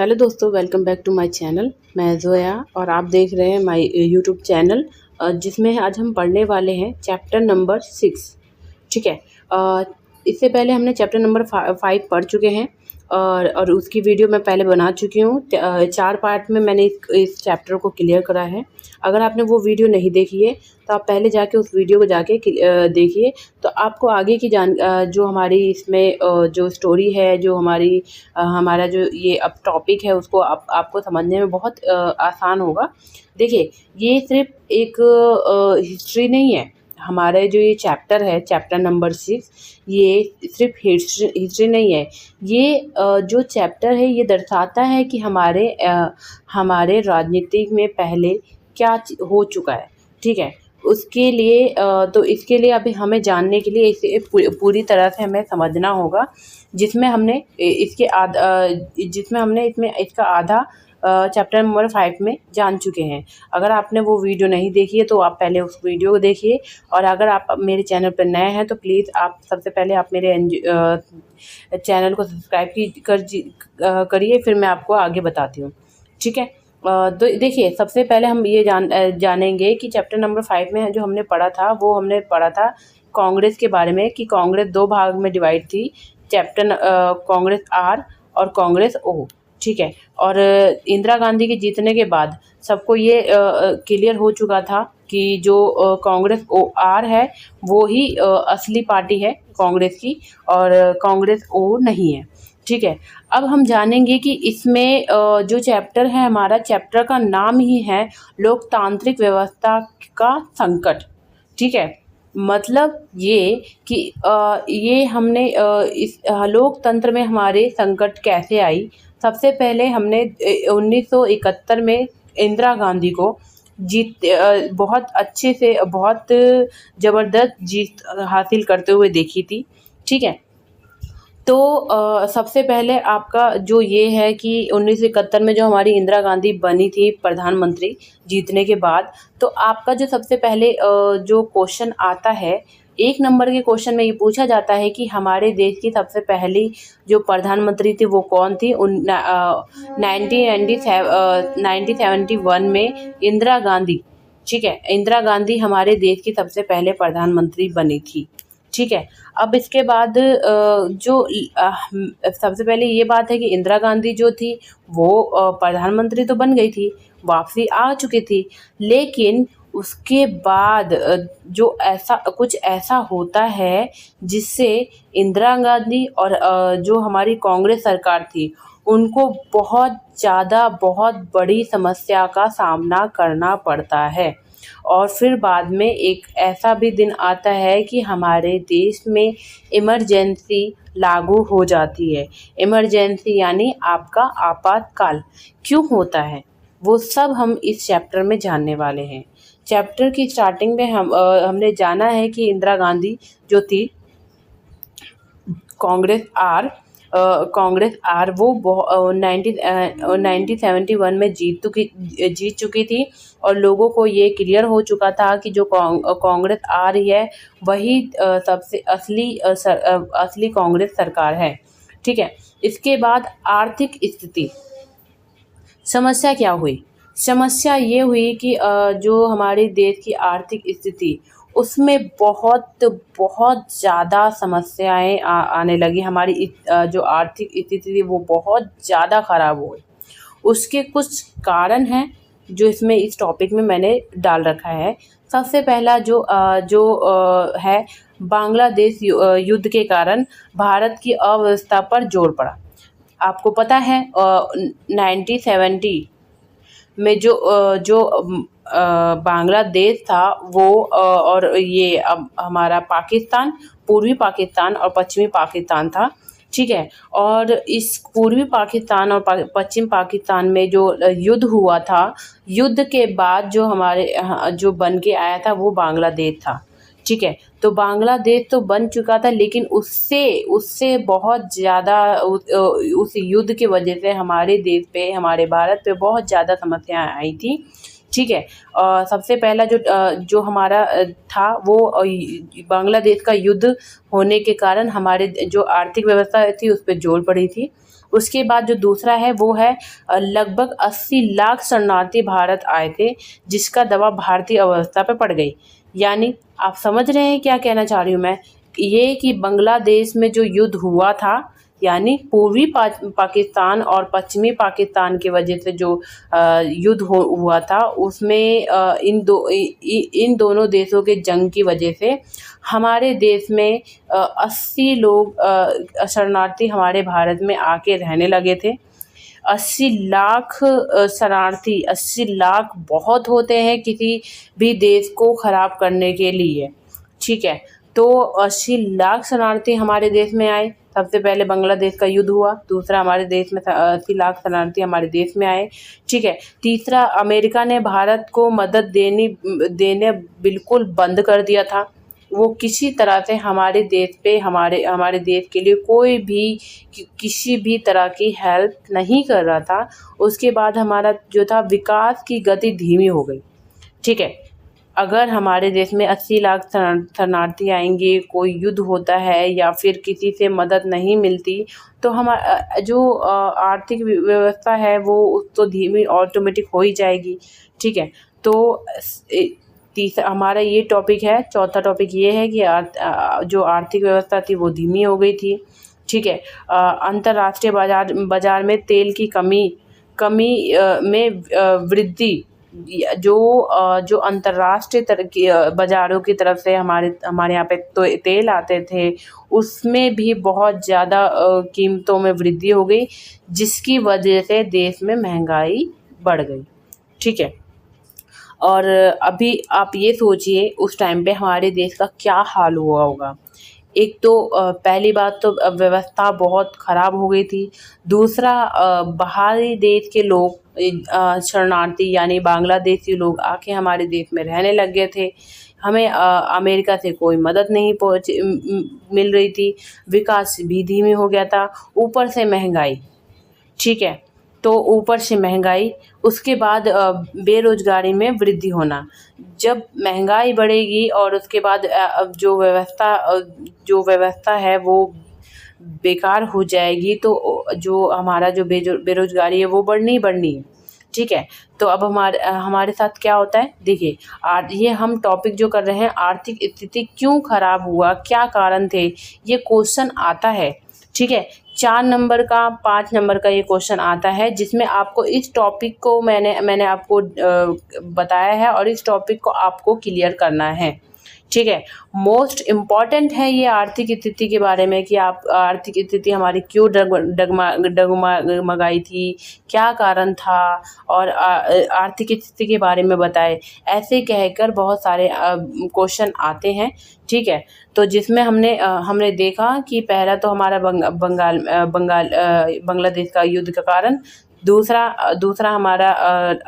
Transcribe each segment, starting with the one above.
Hello दोस्तों, welcome back to my channel. मैं जोया और आप देख रहे हैं माय यूट्यूब चैनल, जिसमें आज हम पढ़ने वाले हैं चैप्टर नंबर 6। ठीक है। इससे पहले हमने चैप्टर नंबर 5 पढ़ चुके हैं और उसकी वीडियो मैं पहले बना चुकी हूँ। 4 पार्ट में मैंने इस चैप्टर को क्लियर करा है। अगर आपने वो वीडियो नहीं देखी है तो आप पहले जाके उस वीडियो को जाके देखिए, तो आपको आगे की जो हमारी इसमें जो स्टोरी है, जो हमारा जो ये अब टॉपिक है, उसको आपको समझने में बहुत आसान होगा। देखिए, ये सिर्फ एक हिस्ट्री नहीं है। हमारे जो ये चैप्टर है, चैप्टर नंबर 6, ये सिर्फ हिस्ट्री नहीं है। ये जो चैप्टर है, ये दर्शाता है कि हमारे राजनीतिक में पहले क्या हो चुका है। ठीक है। उसके लिए तो इसके लिए अभी हमें जानने के लिए इसे पूरी तरह से हमें समझना होगा, जिसमें हमने इसमें इसका आधा चैप्टर नंबर 5 में जान चुके हैं। अगर आपने वो वीडियो नहीं देखी है तो आप पहले उस वीडियो को देखिए, और अगर आप मेरे चैनल पर नए हैं तो प्लीज़ आप सबसे पहले आप मेरे चैनल को सब्सक्राइब करिए, फिर मैं आपको आगे बताती हूँ। ठीक है। तो देखिए, सबसे पहले हम ये जानेंगे कि चैप्टर नंबर 5 में जो हमने पढ़ा था, वो हमने पढ़ा था कांग्रेस के बारे में, कि कांग्रेस 2 भाग में डिवाइड थी। कांग्रेस आर और कांग्रेस ओ। ठीक है। और इंदिरा गांधी के जीतने के बाद सबको ये क्लियर हो चुका था कि जो कांग्रेस ओ आर है, वो ही असली पार्टी है कांग्रेस की, और कांग्रेस ओ नहीं है। ठीक है। अब हम जानेंगे कि इसमें जो चैप्टर है, हमारा चैप्टर का नाम ही है लोकतांत्रिक व्यवस्था का संकट। ठीक है। मतलब ये कि ये हमने इस लोकतंत्र में हमारे संकट कैसे आई। सबसे पहले हमने 1971 में इंदिरा गांधी को बहुत अच्छे से, बहुत ज़बरदस्त जीत हासिल करते हुए देखी थी। ठीक है। तो सबसे पहले आपका जो ये है कि 1971 में जो हमारी इंदिरा गांधी बनी थी प्रधानमंत्री जीतने के बाद, तो आपका जो सबसे पहले जो क्वेश्चन आता है, 1 नंबर के क्वेश्चन में ये पूछा जाता है कि हमारे देश की सबसे पहली जो प्रधानमंत्री थी वो कौन थी। 1971 में इंदिरा गांधी। ठीक है। इंदिरा गांधी हमारे देश की सबसे पहले प्रधानमंत्री बनी थी। ठीक है। अब इसके बाद सबसे पहले ये बात है कि इंदिरा गांधी जो थी वो प्रधानमंत्री तो बन गई थी, वापसी आ चुकी थी, लेकिन उसके बाद जो कुछ ऐसा होता है जिससे इंदिरा गांधी और जो हमारी कांग्रेस सरकार थी, उनको बहुत बड़ी समस्या का सामना करना पड़ता है। और फिर बाद में एक ऐसा भी दिन आता है कि हमारे देश में इमरजेंसी लागू हो जाती है। इमरजेंसी यानी आपका आपातकाल क्यों होता है, वो सब हम इस चैप्टर में जानने वाले हैं। चैप्टर की स्टार्टिंग में हमने जाना है कि इंदिरा गांधी जो थी कांग्रेस आर वो 1971 में जीत चुकी थी, और लोगों को ये क्लियर हो चुका था कि जो कांग्रेस आ रही है वही सबसे असली कांग्रेस सरकार है। ठीक है। इसके बाद आर्थिक स्थिति, समस्या क्या हुई? समस्या ये हुई कि जो हमारे देश की आर्थिक स्थिति, उसमें बहुत ज़्यादा समस्याएं आने लगी। हमारी जो आर्थिक स्थिति थी वो बहुत ज़्यादा ख़राब हो गई। उसके कुछ कारण हैं जो इसमें इस टॉपिक में मैंने डाल रखा है। सबसे पहला है बांग्लादेश युद्ध के कारण भारत की अर्थव्यवस्था पर जोर पड़ा। आपको पता है 1970 में जो बांग्लादेश था वो और ये अब हमारा पाकिस्तान, पूर्वी पाकिस्तान और पश्चिमी पाकिस्तान था। ठीक है। और इस पूर्वी पाकिस्तान और पश्चिम पाकिस्तान में जो युद्ध हुआ था, युद्ध के बाद जो हमारे जो बन के आया था वो बांग्लादेश था। ठीक है। तो बांग्लादेश तो बन चुका था, लेकिन उससे बहुत ज़्यादा उस युद्ध की वजह से हमारे देश पे, हमारे भारत पे बहुत ज़्यादा समस्याएं आई थी। ठीक है। सबसे पहला जो हमारा था वो बांग्लादेश का युद्ध होने के कारण हमारे जो आर्थिक व्यवस्था थी उस पर जोर पड़ी थी। उसके बाद जो दूसरा है वो है लगभग 80 लाख शरणार्थी भारत आए थे, जिसका दबाव भारतीय अर्थव्यवस्था पे पड़ गई। यानी आप समझ रहे हैं क्या कहना चाह रही हूँ मैं, ये कि बांग्लादेश में जो युद्ध हुआ था, यानी पूर्वी पाकिस्तान और पश्चिमी पाकिस्तान की वजह से जो युद्ध हुआ था, उसमें इन दोनों देशों के जंग की वजह से हमारे देश में 80 लोग शरणार्थी हमारे भारत में आके रहने लगे थे। 80 लाख शरणार्थी, 80 लाख बहुत होते हैं किसी भी देश को ख़राब करने के लिए, ठीक है। तो 80 लाख शरणार्थी हमारे देश में आए। सबसे पहले बांग्लादेश का युद्ध हुआ, दूसरा हमारे देश में 80 लाख शरणार्थी हमारे देश में आए, ठीक है। तीसरा, अमेरिका ने भारत को मदद देने बिल्कुल बंद कर दिया था। वो किसी तरह से हमारे देश पे हमारे देश के लिए कोई भी किसी भी तरह की हेल्प नहीं कर रहा था। उसके बाद हमारा जो था विकास की गति धीमी हो गई, ठीक है। अगर हमारे देश में 80 लाख शरणार्थी आएंगे, कोई युद्ध होता है या फिर किसी से मदद नहीं मिलती, तो हमारा जो आर्थिक व्यवस्था है वो तो धीमी ऑटोमेटिक हो ही जाएगी, ठीक है। तो तीसरा हमारा ये टॉपिक है। चौथा टॉपिक ये है कि जो आर्थिक व्यवस्था थी वो धीमी हो गई थी, ठीक है। अंतर्राष्ट्रीय बाजार में तेल की कमी में वृद्धि, जो अंतर्राष्ट्रीय बाज़ारों की तरफ से हमारे यहाँ पे तो तेल आते थे, उसमें भी बहुत ज़्यादा कीमतों में वृद्धि हो गई, जिसकी वजह से देश में महंगाई बढ़ गई, ठीक है। और अभी आप ये सोचिए उस टाइम पे हमारे देश का क्या हाल हुआ होगा। एक तो पहली बात तो व्यवस्था बहुत ख़राब हो गई थी। दूसरा, बाहरी देश के लोग शरणार्थी यानी बांग्लादेशी लोग आके हमारे देश में रहने लग गए थे। हमें अमेरिका से कोई मदद नहीं मिल रही थी। विकास भी धीमी हो गया था, ऊपर से महंगाई, ठीक है। तो ऊपर से महंगाई, उसके बाद बेरोज़गारी में वृद्धि होना। जब महंगाई बढ़ेगी और उसके बाद जो व्यवस्था है वो बेकार हो जाएगी, तो जो हमारा जो बेरोज़गारी है वो बढ़नी ही बढ़नी है, ठीक है। तो अब हमारे साथ क्या होता है, देखिए ये हम टॉपिक जो कर रहे हैं, आर्थिक स्थिति क्यों ख़राब हुआ, क्या कारण थे, ये क्वेश्चन आता है, ठीक है। 4 नंबर का 5 नंबर का ये क्वेश्चन आता है, जिसमें आपको इस टॉपिक को मैंने आपको बताया है और इस टॉपिक को आपको क्लियर करना है, ठीक है। मोस्ट इम्पॉर्टेंट है ये आर्थिक स्थिति के बारे में कि आप आर्थिक स्थिति हमारी क्यों डगमगाई थी, क्या कारण था, और आर्थिक स्थिति के बारे में बताए। ऐसे कहकर बहुत सारे क्वेश्चन आते हैं, ठीक है। तो जिसमें हमने देखा कि पहला तो हमारा बांग्लादेश का युद्ध का कारण, दूसरा हमारा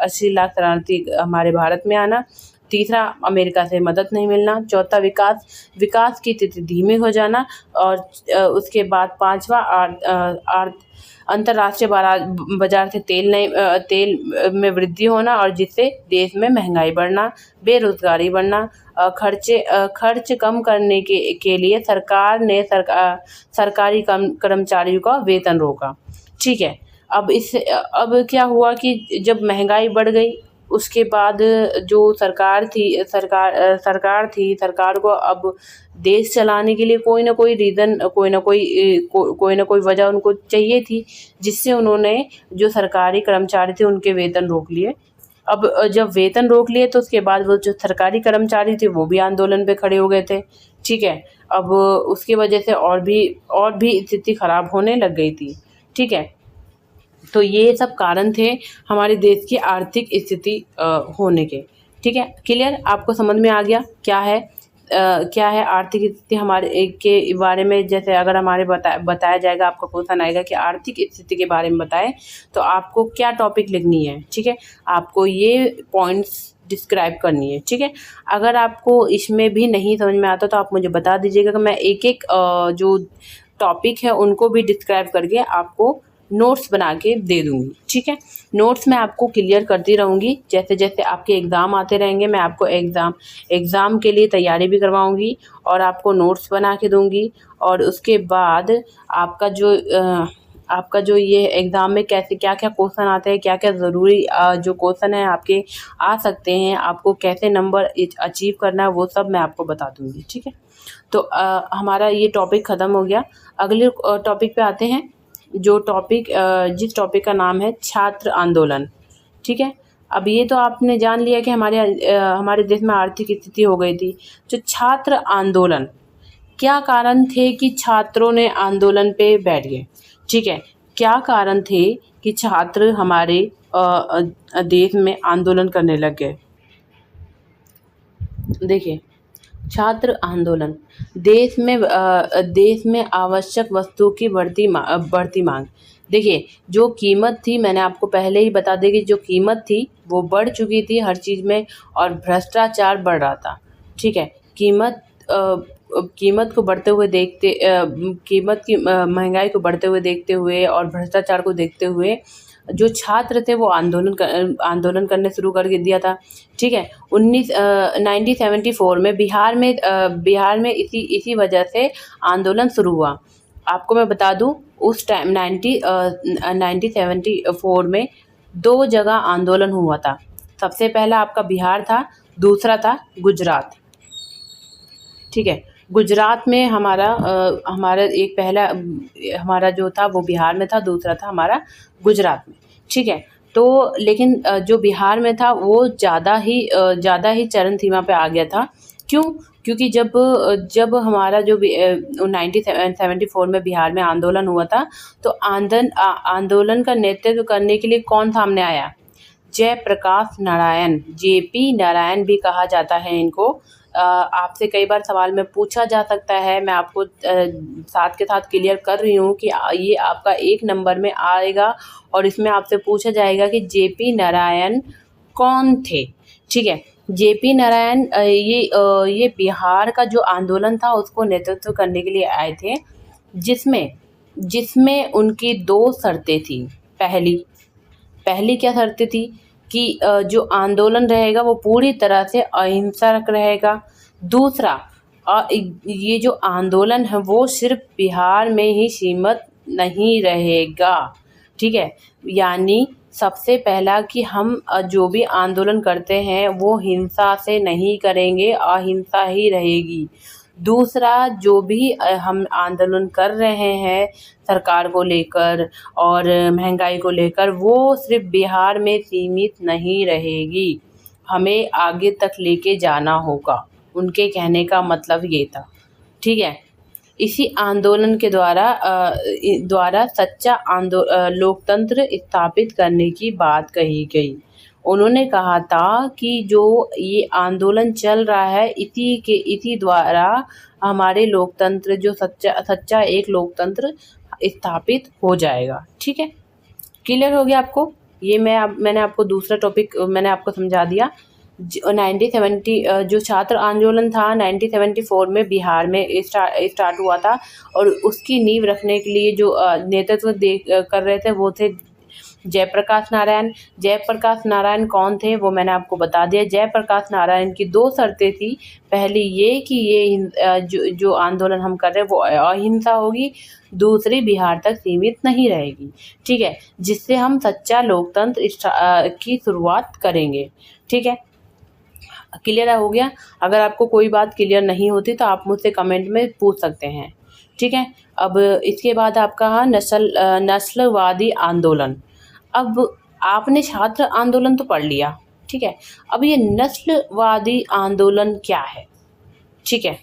80 लाख शरणार्थी हमारे भारत में आना, तीसरा अमेरिका से मदद नहीं मिलना, चौथा विकास की स्थिति धीमी हो जाना, और उसके बाद पांचवा अंतर्राष्ट्रीय बाजार से तेल में वृद्धि होना, और जिससे देश में महंगाई बढ़ना, बेरोजगारी बढ़ना। खर्च कम करने के लिए सरकार ने सरकारी कर्मचारियों का वेतन रोका, ठीक है। अब क्या हुआ कि जब महंगाई बढ़ गई, उसके बाद जो सरकार को अब देश चलाने के लिए कोई ना कोई रीज़न, कोई ना कोई वजह उनको चाहिए थी, जिससे उन्होंने जो सरकारी कर्मचारी थे उनके वेतन रोक लिए। अब जब वेतन रोक लिए तो उसके बाद वो जो सरकारी कर्मचारी थे वो भी आंदोलन पे खड़े हो गए थे, ठीक है। अब उसकी वजह से और भी स्थिति ख़राब होने लग गई थी, ठीक है। तो ये सब कारण थे हमारे देश की आर्थिक स्थिति होने के, ठीक है। क्लियर, आपको समझ में आ गया क्या है आर्थिक स्थिति हमारे के बारे में। जैसे अगर हमारे बताया जाएगा, आपका क्वेश्चन आएगा कि आर्थिक स्थिति के बारे में बताएं, तो आपको क्या टॉपिक लिखनी है, ठीक है। आपको ये पॉइंट्स डिस्क्राइब करनी है, ठीक है। अगर आपको इसमें भी नहीं समझ में आता तो आप मुझे बता दीजिएगा कि मैं एक जो टॉपिक है उनको भी डिस्क्राइब करके आपको नोट्स बना के दे दूँगी, ठीक है। नोट्स मैं आपको क्लियर करती रहूँगी, जैसे जैसे आपके एग्ज़ाम आते रहेंगे मैं आपको एग्ज़ाम के लिए तैयारी भी करवाऊँगी और आपको नोट्स बना के दूँगी। और उसके बाद आपका जो आपका जो ये एग्ज़ाम में कैसे क्या क्या क्वेश्चन आते हैं, क्या क्या ज़रूरी जो क्वेश्चन है आपके आ सकते हैं, आपको कैसे नंबर अचीव करना है, वो सब मैं आपको बता दूँगी। ठीक है, तो हमारा ये टॉपिक ख़त्म हो गया। अगले टॉपिक पे आते हैं, जो टॉपिक जिस टॉपिक का नाम है छात्र आंदोलन। ठीक है, अब ये तो आपने जान लिया कि हमारे देश में आर्थिक स्थिति हो गई थी। जो छात्र आंदोलन, क्या कारण थे कि छात्रों ने आंदोलन पे बैठ गए? ठीक है, क्या कारण थे कि छात्र हमारे देश में आंदोलन करने लग गए? देखिए, छात्र आंदोलन, देश में आवश्यक वस्तुओं की बढ़ती मांग। देखिए, जो कीमत थी, मैंने आपको पहले ही बता दी कि जो कीमत थी वो बढ़ चुकी थी हर चीज़ में, और भ्रष्टाचार बढ़ रहा था। ठीक है, कीमत को बढ़ते हुए देखते महंगाई को बढ़ते हुए देखते हुए और भ्रष्टाचार को देखते हुए जो छात्र थे वो आंदोलन करने शुरू कर दिया था। ठीक है, 1974 में बिहार में इसी वजह से आंदोलन शुरू हुआ। आपको मैं बता दूं, उस टाइम 1974 में 2 जगह आंदोलन हुआ था। सबसे पहला आपका बिहार था, दूसरा था गुजरात। ठीक है, गुजरात में हमारा एक पहला हमारा जो था वो बिहार में था, दूसरा था हमारा गुजरात में। ठीक है, तो लेकिन जो बिहार में था वो ज़्यादा ही चरम सीमा पे आ गया था। क्यों? क्योंकि जब हमारा जो 1974 में बिहार में आंदोलन हुआ था, तो आंदोलन का नेतृत्व करने के लिए कौन सामने आया? जयप्रकाश नारायण, जेपी नारायण भी कहा जाता है इनको। आपसे कई बार सवाल में पूछा जा सकता है, मैं आपको साथ के साथ क्लियर कर रही हूँ कि ये आपका 1 नंबर में आएगा और इसमें आपसे पूछा जाएगा कि जेपी नारायण कौन थे। ठीक है, जेपी नारायण ये बिहार का जो आंदोलन था उसको नेतृत्व करने के लिए आए थे, जिसमें उनकी 2 शर्तें थी। पहली क्या शर्तें थी कि जो आंदोलन रहेगा वो पूरी तरह से अहिंसक रहेगा। दूसरा, ये जो आंदोलन है वो सिर्फ बिहार में ही सीमित नहीं रहेगा। ठीक है, यानी सबसे पहला कि हम जो भी आंदोलन करते हैं वो हिंसा से नहीं करेंगे, अहिंसा ही रहेगी। दूसरा, जो भी हम आंदोलन कर रहे हैं सरकार को लेकर और महंगाई को लेकर, वो सिर्फ बिहार में सीमित नहीं रहेगी, हमें आगे तक लेके जाना होगा। उनके कहने का मतलब ये था। ठीक है, इसी आंदोलन के द्वारा सच्चा लोकतंत्र स्थापित करने की बात कही गई। उन्होंने कहा था कि जो ये आंदोलन चल रहा है इसी द्वारा हमारे लोकतंत्र जो सच्चा एक लोकतंत्र स्थापित हो जाएगा। ठीक है, क्लियर हो गया आपको? ये मैंने आपको दूसरा टॉपिक मैंने आपको समझा दिया। 1970 जो छात्र आंदोलन था 1974 में बिहार में स्टार्ट हुआ था, और उसकी नींव रखने के लिए जो नेतृत्व कर रहे थे वो थे जयप्रकाश नारायण कौन थे वो मैंने आपको बता दिया। जयप्रकाश नारायण की 2 शर्तें थी। पहली ये कि ये जो आंदोलन हम कर रहे हैं वो अहिंसा होगी, दूसरी बिहार तक सीमित नहीं रहेगी। ठीक है, जिससे हम सच्चा लोकतंत्र की शुरुआत करेंगे। ठीक है, क्लियर हो गया? अगर आपको कोई बात क्लियर नहीं होती तो आप मुझसे कमेंट में पूछ सकते हैं। ठीक है, अब इसके बाद आपका नस्लवादी आंदोलन। अब आपने छात्र आंदोलन तो पढ़ लिया, ठीक है, अब ये नस्लवादी आंदोलन क्या है? ठीक है,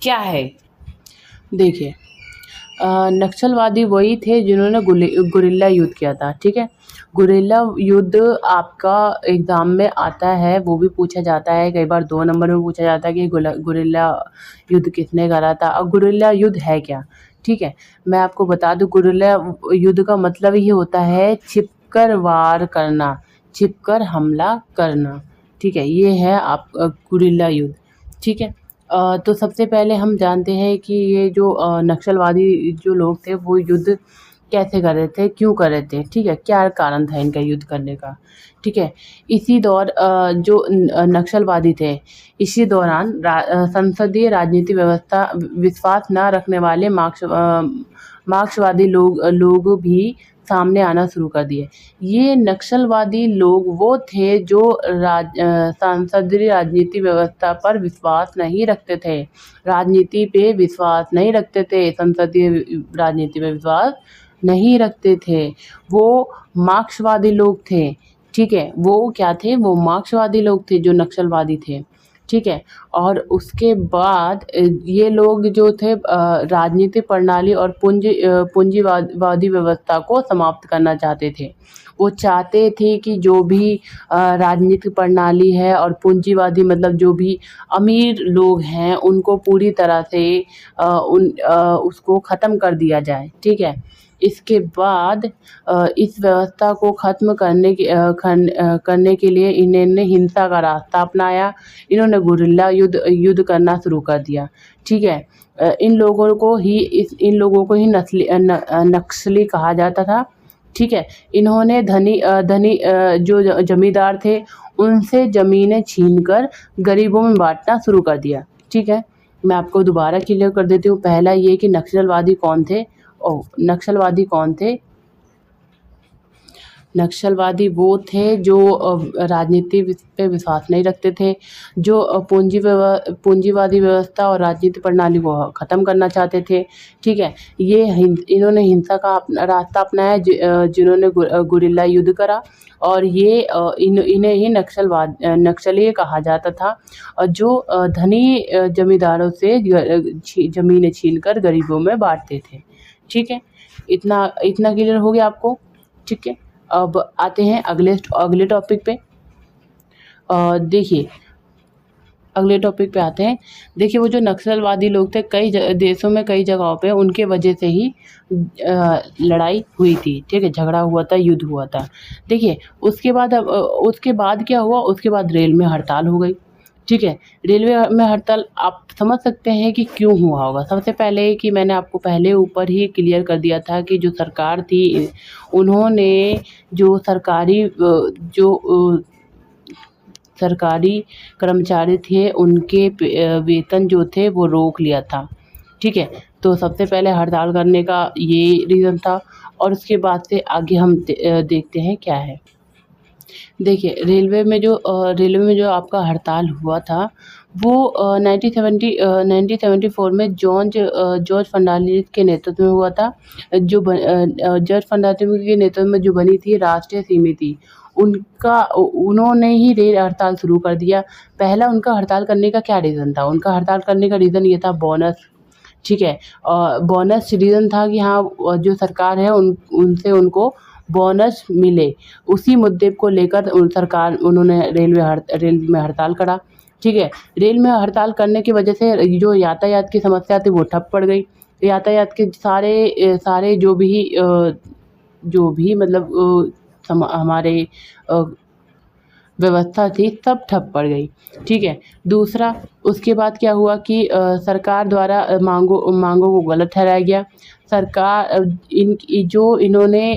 क्या है? देखिए, नक्सलवादी वही थे जिन्होंने गुरिल्ला युद्ध किया था। ठीक है, गुरिल्ला युद्ध आपका एग्ज़ाम में आता है, वो भी पूछा जाता है, कई बार 2 नंबर में पूछा जाता है कि गुरिल्ला युद्ध किसने करा था। अब गुरिल्ला युद्ध है क्या? ठीक है, मैं आपको बता दूं, गुरिल्ला युद्ध का मतलब ये होता है छिपकर वार करना, छिपकर हमला करना। ठीक है, ये है आप गुरिल्ला युद्ध। ठीक है, तो सबसे पहले हम जानते हैं कि ये जो नक्सलवादी जो लोग थे वो युद्ध कैसे कर रहे थे, क्यों कर रहे थे, ठीक है, क्या कारण था इनका युद्ध करने का। ठीक है, इसी दौर जो नक्सलवादी थे, इसी दौरान संसदीय राजनीति व्यवस्था विश्वास न रखने वाले मार्क्सवादी लोग भी सामने आना शुरू कर दिए। ये नक्सलवादी लोग वो थे जो सांसदीय राजनीति व्यवस्था पर विश्वास नहीं रखते थे, राजनीति पे विश्वास नहीं रखते थे, संसदीय राजनीति पे विश्वास नहीं रखते थे। वो मार्क्सवादी लोग थे, ठीक है। वो क्या थे? वो मार्क्सवादी लोग थे जो नक्सलवादी थे, ठीक है। और उसके बाद ये लोग जो थे राजनीतिक प्रणाली और पूंजीवादी व्यवस्था को समाप्त करना चाहते थे। वो चाहते थे कि जो भी राजनीतिक प्रणाली है और पूंजीवादी मतलब जो भी अमीर लोग हैं उनको पूरी तरह से उसको ख़त्म कर दिया जाए, ठीक है। इसके बाद इस व्यवस्था को ख़त्म करने के लिए इन्होंने हिंसा का रास्ता अपनाया। इन्होंने गुरिल्ला युद्ध करना शुरू कर दिया, ठीक है। इन लोगों को ही नक्सली कहा जाता था, ठीक है। इन्होंने धनी जो जमींदार थे उनसे ज़मीनें छीनकर गरीबों में बांटना शुरू कर दिया, ठीक है। मैं आपको दोबारा क्लियर कर देती हूँ। पहला ये कि नक्सलवादी कौन थे? नक्सलवादी कौन थे? नक्सलवादी वो थे जो राजनीति पे विश्वास नहीं रखते थे, जो पूंजीवादी व्यवस्था और राजनीति प्रणाली को ख़त्म करना चाहते थे, ठीक है। इन्होंने हिंसा का रास्ता अपनाया, जिन्होंने गुरिल्ला युद्ध करा, और ये इन्हें ही नक्सली कहा जाता था, जो धनी जमींदारों से ज़मीनें छीनकर गरीबों में बांटते थे, ठीक है। इतना क्लियर हो गया आपको, ठीक है। अब आते हैं अगले टॉपिक पे। देखिए अगले टॉपिक पे आते हैं। देखिए वो जो नक्सलवादी लोग थे कई देशों में कई जगहों पे उनके वजह से ही लड़ाई हुई थी, ठीक है, झगड़ा हुआ था, युद्ध हुआ था। देखिए उसके बाद क्या हुआ? उसके बाद रेल में हड़ताल हो गई, ठीक है। रेलवे में हड़ताल आप समझ सकते हैं कि क्यों हुआ होगा। सबसे पहले कि मैंने आपको पहले ऊपर ही क्लियर कर दिया था कि जो सरकार थी उन्होंने जो सरकारी कर्मचारी थे उनके वेतन जो थे वो रोक लिया था, ठीक है। तो सबसे पहले हड़ताल करने का ये रीज़न था, और उसके बाद से आगे हम देखते हैं क्या है। देखिए रेलवे में जो आपका हड़ताल हुआ था वो 1974 में जॉर्ज फर्नांडिस के नेतृत्व में हुआ था। जॉर्ज फर्नांडिस के नेतृत्व में जो बनी थी राष्ट्रीय समिति, उन्होंने ही रेल हड़ताल शुरू कर दिया। पहला उनका हड़ताल करने का क्या रीज़न था? उनका हड़ताल करने का रीज़न ये था बोनस, ठीक है। बोनस रीज़न था कि हाँ जो सरकार है उनसे उनको बोनस मिले। उसी मुद्दे को लेकर उन्होंने रेल में हड़ताल करा, ठीक है। रेल में हड़ताल करने की वजह से जो यातायात की समस्या थी वो ठप पड़ गई। यातायात के सारे जो भी मतलब हमारे व्यवस्था थी सब ठप पड़ गई, ठीक है। दूसरा उसके बाद क्या हुआ कि सरकार द्वारा मांगों को गलत ठहराया गया। इन्होंने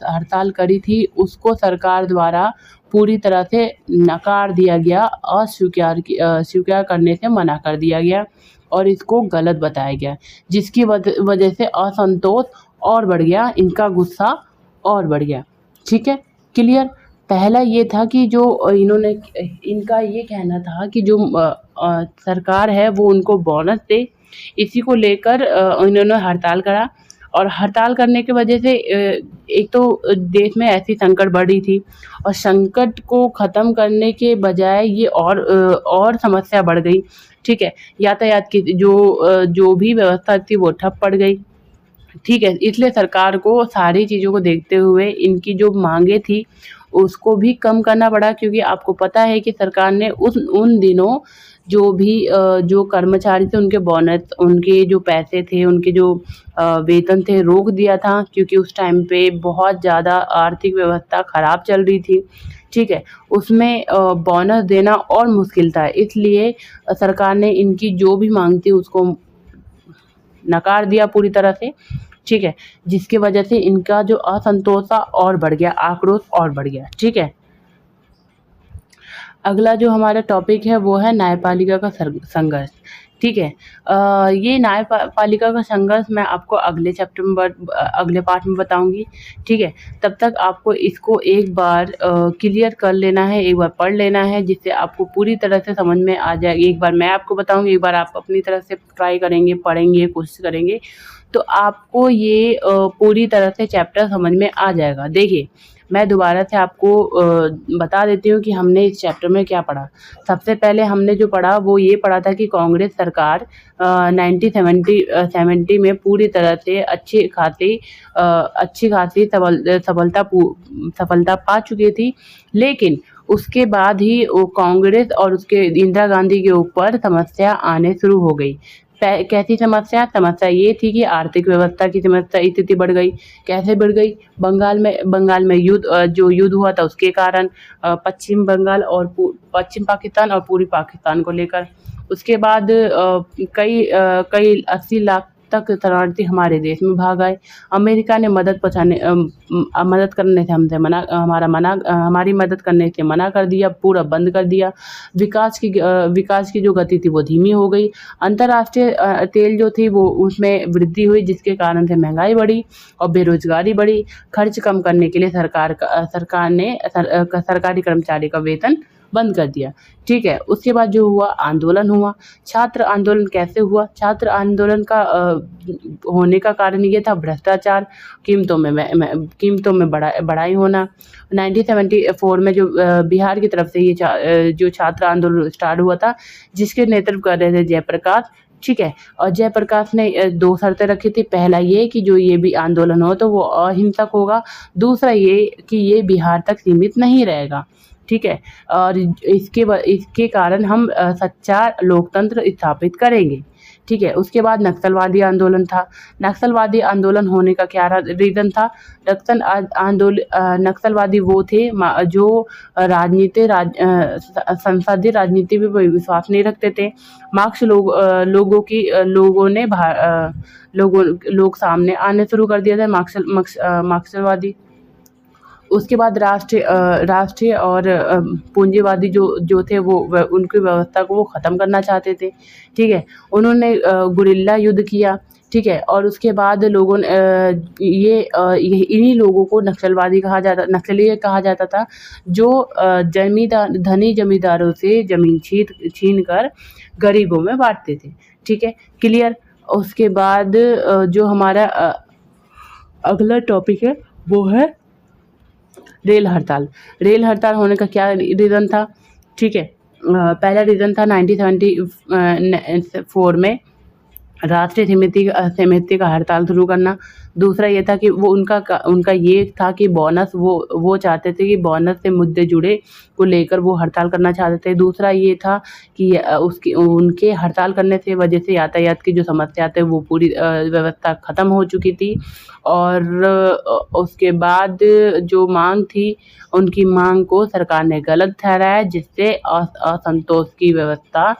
हड़ताल करी थी उसको सरकार द्वारा पूरी तरह से नकार दिया गया, स्वीकार करने से मना कर दिया गया और इसको गलत बताया गया, जिसकी वजह से असंतोष और बढ़ गया, इनका गुस्सा और बढ़ गया, ठीक है। क्लियर? पहला ये था कि जो इनका ये कहना था कि जो सरकार है वो उनको बोनस दे, इसी को लेकर इन्होंने हड़ताल करा। और हड़ताल करने की वजह से एक तो देश में ऐसी संकट बढ़ रही थी, और संकट को ख़त्म करने के बजाय ये और समस्या बढ़ गई, ठीक है। यातायात की जो भी व्यवस्था थी वो ठप पड़ गई, ठीक है। इसलिए सरकार को सारी चीज़ों को देखते हुए इनकी जो मांगे थी उसको भी कम करना पड़ा, क्योंकि आपको पता है कि सरकार ने उन दिनों जो कर्मचारी थे उनके बोनस, उनके जो पैसे थे, उनके जो वेतन थे रोक दिया था, क्योंकि उस टाइम पे बहुत ज़्यादा आर्थिक व्यवस्था ख़राब चल रही थी, ठीक है। उसमें बोनस देना और मुश्किल था, इसलिए सरकार ने इनकी जो भी मांग थी उसको नकार दिया पूरी तरह से, ठीक है। जिसकी वजह से इनका जो असंतोष था और बढ़ गया, आक्रोश और बढ़ गया, ठीक है। अगला जो हमारा टॉपिक है वो है न्यायपालिका का संघर्ष। ठीक है। ये न्यायपालिका का संघर्ष मैं आपको अगले चैप्टर में अगले पार्ट में बताऊंगी। ठीक है, तब तक आपको इसको एक बार क्लियर कर लेना है, एक बार पढ़ लेना है, जिससे आपको पूरी तरह से समझ में आ जाएगी। एक बार मैं आपको बताऊंगी, एक बार आप अपनी तरफ से ट्राई करेंगे, पढ़ेंगे, कोशिश करेंगे, तो आपको ये पूरी तरह से चैप्टर समझ में आ जाएगा। देखिए, मैं दोबारा से आपको बता देती हूँ कि हमने इस चैप्टर में क्या पढ़ा। सबसे पहले हमने जो पढ़ा वो ये पढ़ा था कि कांग्रेस सरकार 1970 में पूरी तरह से अच्छी खासी सफलता पा चुकी थी। लेकिन उसके बाद ही वो कांग्रेस और उसके इंदिरा गांधी के ऊपर समस्या आने शुरू हो गई। कैसी समस्या ये थी कि आर्थिक व्यवस्था की समस्या स्थिति बढ़ गई। कैसे बढ़ गई? बंगाल में जो युद्ध हुआ था उसके कारण, पश्चिम बंगाल और पश्चिम पाकिस्तान और पूर्वी पाकिस्तान को लेकर। उसके बाद कई 80 लाख तक शरणार्थी हमारे देश में भाग आए। अमेरिका ने मदद करने से हमारी मदद करने से मना कर दिया, पूरा बंद कर दिया। विकास की जो गति थी वो धीमी हो गई। अंतर्राष्ट्रीय तेल जो थी वो उसमें वृद्धि हुई, जिसके कारण से महंगाई बढ़ी और बेरोजगारी बढ़ी। खर्च कम करने के लिए सरकार ने सरकारी कर्मचारी का वेतन बंद कर दिया। ठीक है, उसके बाद जो हुआ, आंदोलन हुआ। छात्र आंदोलन कैसे हुआ? छात्र आंदोलन का होने का कारण ये था भ्रष्टाचार, कीमतों में बढ़ाई होना। 1974 में जो बिहार की तरफ से ये जो छात्र आंदोलन स्टार्ट हुआ था, जिसके नेतृत्व कर रहे थे जयप्रकाश। ठीक है, और जयप्रकाश ने 2 शर्तें रखी थी। पहला ये कि जो ये भी आंदोलन हो तो वो अहिंसक होगा। दूसरा ये कि ये बिहार तक सीमित नहीं रहेगा। ठीक है, और इसके कारण हम सच्चा लोकतंत्र स्थापित करेंगे। ठीक है, उसके बाद नक्सलवादी आंदोलन था। नक्सलवादी आंदोलन होने का क्या रीज़न था? नक्सलवादी वो थे जो संसदीय राजनीति में विश्वास नहीं रखते थे। मार्क्स लोग सामने आने शुरू कर दिया था, मार्क्सवादी। उसके बाद राष्ट्रीय और पूंजीवादी जो थे वो उनकी व्यवस्था को वो ख़त्म करना चाहते थे। ठीक है, उन्होंने गुरिल्ला युद्ध किया। ठीक है, और उसके बाद लोगों ने इन्हीं लोगों को नक्सली कहा जाता था, जो धनी जमींदारों से ज़मीन छीन कर गरीबों में बांटते थे। ठीक है, क्लियर। उसके बाद जो हमारा अगला टॉपिक है वो है रेल हड़ताल होने का क्या रीज़न था? ठीक है, पहला रीज़न था 1974 में राष्ट्रीय समिति का हड़ताल शुरू करना। दूसरा ये था कि वो उनका ये था कि बोनस वो चाहते थे कि बोनस से मुद्दे जुड़े को लेकर वो हड़ताल करना चाहते थे। दूसरा ये था कि उनके हड़ताल करने से वजह से यातायात की जो समस्या थी वो पूरी व्यवस्था ख़त्म हो चुकी थी। और उसके बाद जो मांग थी, उनकी मांग को सरकार ने गलत ठहराया, जिससे असंतोष की व्यवस्था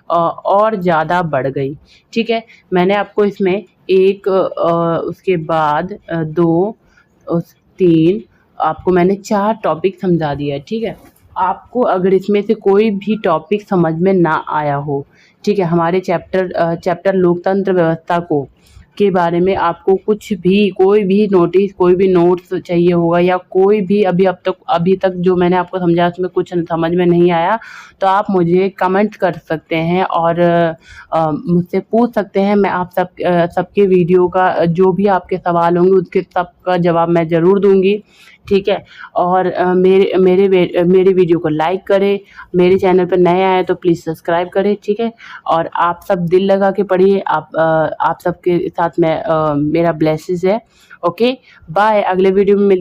और ज़्यादा बढ़ गई। ठीक है, मैंने आपको इसमें एक उसके बाद 2 3 आपको मैंने 4 टॉपिक समझा दिया है। ठीक है, आपको अगर इसमें से कोई भी टॉपिक समझ में ना आया हो, ठीक है, हमारे चैप्टर लोकतंत्र व्यवस्था के बारे में आपको कोई भी नोट्स चाहिए होगा, या कोई भी अभी तक जो मैंने आपको समझाया उसमें कुछ समझ में नहीं आया, तो आप मुझे कमेंट कर सकते हैं और मुझसे पूछ सकते हैं। मैं आप सबके वीडियो का जो भी आपके सवाल होंगे उसके सबका जवाब मैं ज़रूर दूंगी। ठीक है, और मेरे वीडियो को लाइक करें। मेरे चैनल पर नए आए तो प्लीज़ सब्सक्राइब करें। ठीक है, और आप सब दिल लगा के पढ़िए। आप सबके साथ मेरा ब्लेसिंग्स है। Okay, bye. अगले वीडियो में